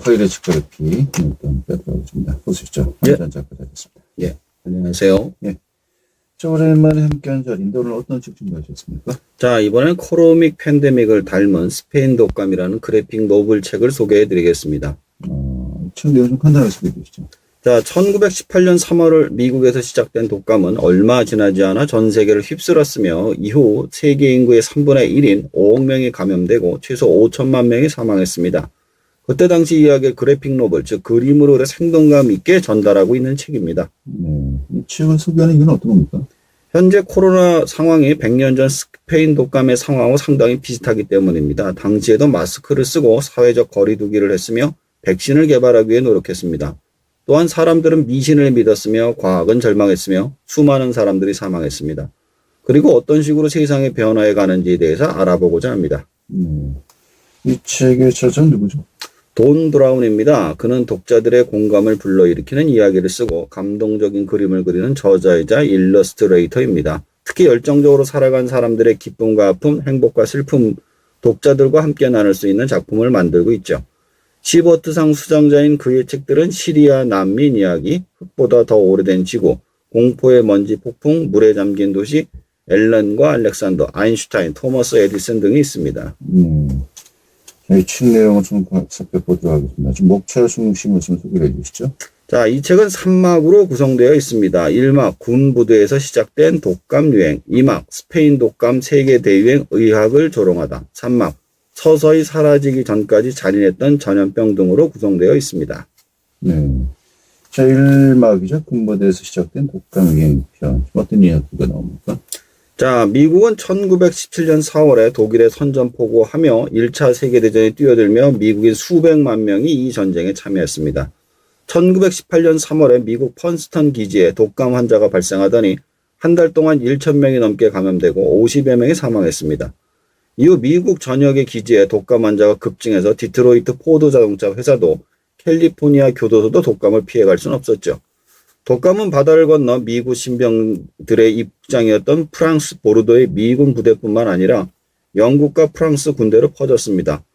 파이레츠 그래피 일단 빼도록 하겠습니다. 보시죠. 한전 작가자였습니다. 예, 안녕하세요. 예. 자, 오랜만에 함께한 자리인데 오늘 어떤 책 준비하셨습니까? 자, 이번엔 코로믹 팬데믹을 닮은 스페인 독감이라는 그래픽 노블 책을 소개해 드리겠습니다. 책 내용 좀 간단하게 소개해 주시죠. 자, 1918년 3월 미국에서 시작된 독감은 얼마 지나지 않아 전 세계를 휩쓸었으며 이후 세계 인구의 3분의 1인 5억 명이 감염되고 최소 5천만 명이 사망했습니다. 그때 당시 이야기의 그래픽 노블, 즉 그림으로 생동감 있게 전달하고 있는 책입니다. 네. 이 책을 소개하는 이유는 어떤 겁니까? 현재 코로나 상황이 100년 전 스페인 독감의 상황하고 상당히 비슷하기 때문입니다. 당시에도 마스크를 쓰고 사회적 거리 두기를 했으며 백신을 개발하기 위해 노력했습니다. 또한 사람들은 미신을 믿었으며 과학은 절망했으며 수많은 사람들이 사망했습니다. 그리고 어떤 식으로 세상의 변화해 가는지에 대해서 알아보고자 합니다. 이 책의 저자는 누구죠? 돈 브라운입니다. 그는 독자들의 공감을 불러일으키는 이야기를 쓰고 감동적인 그림을 그리는 저자이자 일러스트레이터입니다. 특히 열정적으로 살아간 사람들의 기쁨과 아픔, 행복과 슬픔, 독자들과 함께 나눌 수 있는 작품을 만들고 있죠. 시버트상 수상자인 그의 책들은 시리아 난민 이야기, 흙보다 더 오래된 지구, 공포의 먼지 폭풍, 물에 잠긴 도시, 앨런과 알렉산더, 아인슈타인, 토머스 에디슨 등이 있습니다. 이 책 내용을 좀 살펴보도록 하겠습니다. 좀 목차 중심으로 좀 소개해 주시죠. 자, 이 책은 3막으로 구성되어 있습니다. 1막 군부대에서 시작된 독감 유행, 2막 스페인 독감 세계 대유행 의학을 조롱하다, 3막 서서히 사라지기 전까지 잔인했던 전염병 등으로 구성되어 있습니다. 네. 자, 1막이죠. 군부대에서 시작된 독감 유행편. 어떤 이야기가 나옵니까? 자, 미국은 1917년 4월에 독일에 선전포고하며 1차 세계대전에 뛰어들며 미국인 수백만 명이 이 전쟁에 참여했습니다. 1918년 3월에 미국 펀스턴 기지에 독감 환자가 발생하더니 한 달 동안 1,000명이 넘게 감염되고 50여 명이 사망했습니다. 이후 미국 전역의 기지에 독감 환자가 급증해서 디트로이트 포드 자동차 회사도 캘리포니아 교도소도 독감을 피해갈 수는 없었죠. 독감은 바다를 건너 미국 신병들의 입장이었던 프랑스 보르도의 미군 부대뿐만 아니라 영국과 프랑스 군대로 퍼졌습니다.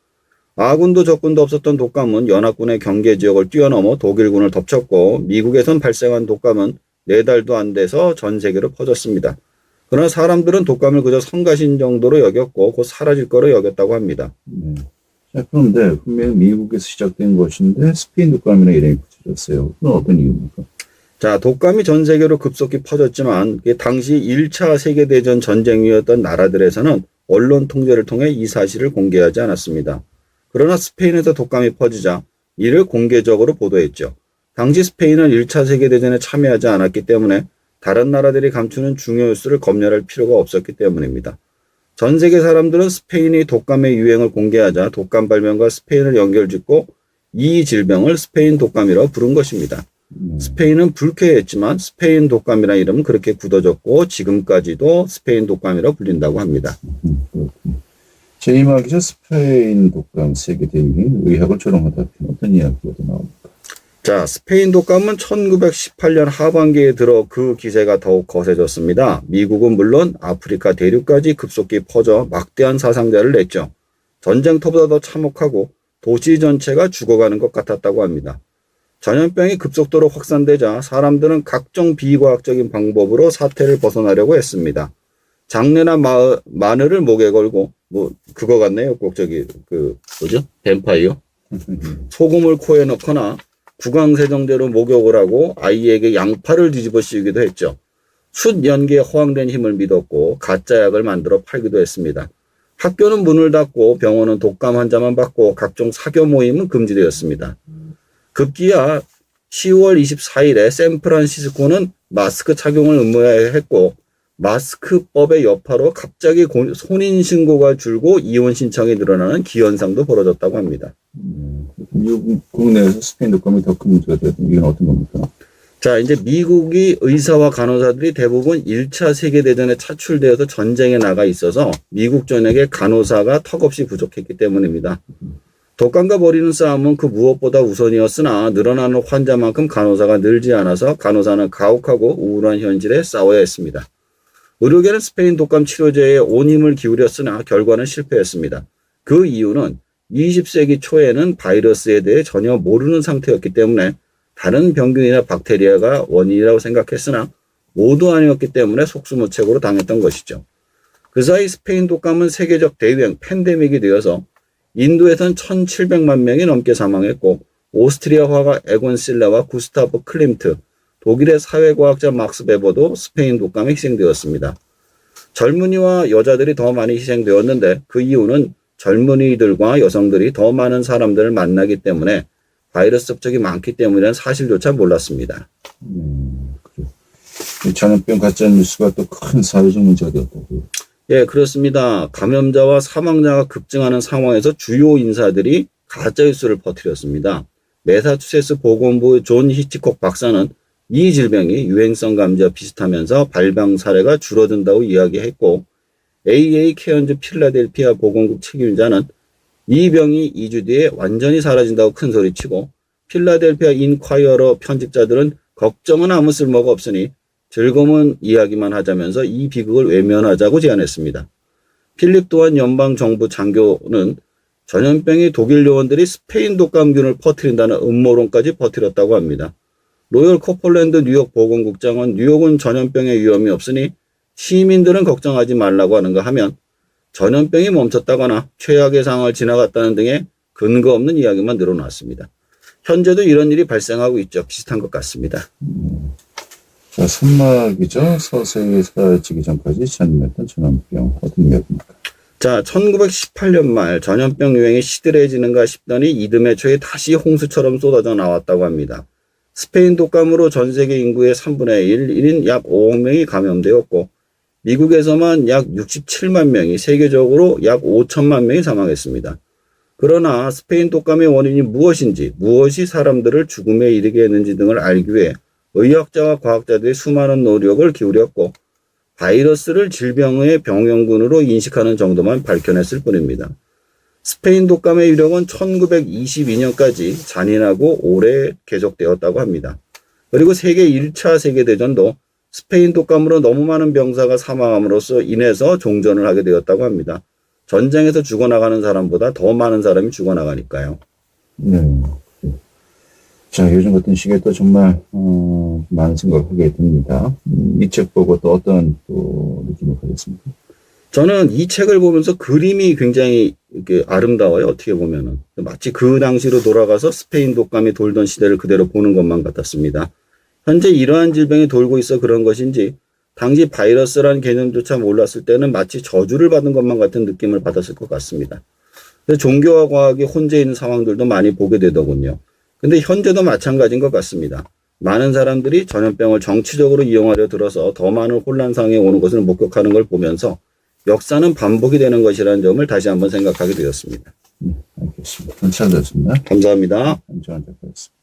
아군도 적군도 없었던 독감은 연합군의 경계 지역을 뛰어넘어 독일군을 덮쳤고 미국에선 발생한 독감은 4달도 안 돼서 전 세계로 퍼졌습니다. 그러나 사람들은 독감을 그저 성가신 정도로 여겼고 곧 사라질 거로 여겼다고 합니다. 자, 그런데 분명히 미국에서 시작된 것인데 스페인 독감이라는 이름이 붙여졌어요. 그건 어떤 이유입니까? 자, 독감이 전 세계로 급속히 퍼졌지만 당시 1차 세계대전 전쟁이었던 나라들에서는 언론 통제를 통해 이 사실을 공개하지 않았습니다. 그러나 스페인에서 독감이 퍼지자 이를 공개적으로 보도했죠. 당시 스페인은 1차 세계대전에 참여하지 않았기 때문에 다른 나라들이 감추는 중요 뉴스를 검열할 필요가 없었기 때문입니다. 전 세계 사람들은 스페인이 독감의 유행을 공개하자 독감 발병과 스페인을 연결짓고 이 질병을 스페인 독감이라고 부른 것입니다. 스페인은 불쾌했지만 스페인 독감이라는 이름은 그렇게 굳어졌고 지금까지도 스페인 독감이라고 불린다고 합니다. 제2막이죠. 스페인 독감 세계 대유행 의학을 조롱하다. 어떤 이야기가 나옵니까? 자, 스페인 독감은 1918년 하반기에 들어 그 기세가 더욱 거세졌습니다. 미국은 물론 아프리카 대륙까지 급속히 퍼져 막대한 사상자를 냈죠. 전쟁터보다 더 참혹하고 도시 전체가 죽어가는 것 같았다고 합니다. 전염병이 급속도로 확산되자 사람들은 각종 비과학적인 방법으로 사태를 벗어나려고 했습니다. 장내나 마늘을 목에 걸고 그거 같네요. 꼭 뭐죠? 뱀파이어? 소금을 코에 넣거나 구강세정제로 목욕을 하고 아이에게 양파를 뒤집어 씌우기도 했죠. 숯 연기에 허황된 힘을 믿었고 가짜 약을 만들어 팔기도 했습니다. 학교는 문을 닫고 병원은 독감 환자만 받고 각종 사교 모임은 금지되었습니다. 급기야 10월 24일에 샌프란시스코는 마스크 착용을 의무화했고 마스크법의 여파로 갑자기 혼인신고가 줄고 이혼 신청이 늘어나는 기현상도 벌어졌다고 합니다. 미국 국내에서 스페인 독감이 더 큰 문제가 되었던 이건 어떤 겁니까? 자, 이제 미국이 의사와 간호사들이 대부분 1차 세계대전에 차출되어서 전쟁에 나가 있어서 미국 전역에 간호사가 턱없이 부족했기 때문입니다. 독감과 벌이는 싸움은 그 무엇보다 우선이었으나 늘어나는 환자만큼 간호사가 늘지 않아서 간호사는 가혹하고 우울한 현실에 싸워야 했습니다. 의료계는 스페인 독감 치료제에 온 힘을 기울였으나 결과는 실패했습니다. 그 이유는 20세기 초에는 바이러스에 대해 전혀 모르는 상태였기 때문에 다른 병균이나 박테리아가 원인이라고 생각했으나 모두 아니었기 때문에 속수무책으로 당했던 것이죠. 그 사이 스페인 독감은 세계적 대유행 팬데믹이 되어서 인도에선 1700만 명이 넘게 사망했고 오스트리아 화가 에곤 실레와 구스타프 클림트, 독일의 사회과학자 막스 베버도 스페인 독감에 희생되었습니다. 젊은이와 여자들이 더 많이 희생되었는데 그 이유는 젊은이들과 여성들이 더 많은 사람들을 만나기 때문에 바이러스 접촉이 많기 때문이라는 사실조차 몰랐습니다. 그래요. 이 전염병 가짜뉴스가 또 큰 사회적 문제가 되었다고요. 예, 그렇습니다. 감염자와 사망자가 급증하는 상황에서 주요 인사들이 가짜뉴스를 퍼뜨렸습니다. 매사추세츠 보건부 존 히치콕 박사는 이 질병이 유행성 감기와 비슷하면서 발병 사례가 줄어든다고 이야기했고 AA 케언즈 필라델피아 보건국 책임자는 이 병이 2주 뒤에 완전히 사라진다고 큰소리치고 필라델피아 인콰이어러 편집자들은 걱정은 아무 쓸모가 없으니 즐거운 이야기만 하자면서 이 비극을 외면하자고 제안했습니다. 필립 또한 연방정부 장교는 전염병이 독일 요원들이 스페인 독감균을 퍼뜨린다는 음모론까지 퍼뜨렸다고 합니다. 로열 코폴랜드 뉴욕 보건국장은 뉴욕은 전염병의 위험이 없으니 시민들은 걱정하지 말라고 하는가 하면 전염병이 멈췄다거나 최악의 상황을 지나갔다는 등의 근거 없는 이야기만 늘어났습니다. 현재도 이런 일이 발생하고 있죠. 비슷한 것 같습니다. 자, 선막이죠. 서서히 사라지기 전까지 전염했던 전염병 어떤 이야기입니까? 자, 1918년 말 전염병 유행이 시들해지는가 싶더니 이듬해 초에 다시 홍수처럼 쏟아져 나왔다고 합니다. 스페인 독감으로 전 세계 인구의 3분의 1인 약 5억 명이 감염되었고 미국에서만 약 67만 명이 세계적으로 약 5천만 명이 사망했습니다. 그러나 스페인 독감의 원인이 무엇인지 무엇이 사람들을 죽음에 이르게 했는지 등을 알기 위해 의학자와 과학자들이 수많은 노력을 기울였고 바이러스를 질병의 병영군으로 인식하는 정도만 밝혀냈을 뿐입니다. 스페인 독감의 유력은 1922년까지 잔인하고 오래 계속되었다고 합니다. 그리고 세계 1차 세계대전도 스페인 독감으로 너무 많은 병사가 사망함으로써 인해서 종전을 하게 되었다고 합니다. 전쟁에서 죽어나가는 사람보다 더 많은 사람이 죽어나가니까요. 네. 자, 요즘 같은 시기에 또 정말 많은 생각을 하게 됩니다. 이 책 보고 또 어떤 또 느낌을 가졌습니까? 저는 이 책을 보면서 그림이 굉장히 이렇게 아름다워요. 어떻게 보면은 마치 그 당시로 돌아가서 스페인 독감이 돌던 시대를 그대로 보는 것만 같았습니다. 현재 이러한 질병이 돌고 있어 그런 것인지 당시 바이러스라는 개념조차 몰랐을 때는 마치 저주를 받은 것만 같은 느낌을 받았을 것 같습니다. 그래서 종교와 과학이 혼재 있는 상황들도 많이 보게 되더군요. 근데 현재도 마찬가지인 것 같습니다. 많은 사람들이 전염병을 정치적으로 이용하려 들어서 더 많은 혼란상에 오는 것을 목격하는 걸 보면서 역사는 반복이 되는 것이라는 점을 다시 한번 생각하게 되었습니다. 알겠습니다. 잘 들었습니다. 감사합니다. 안전한 작가였습니다.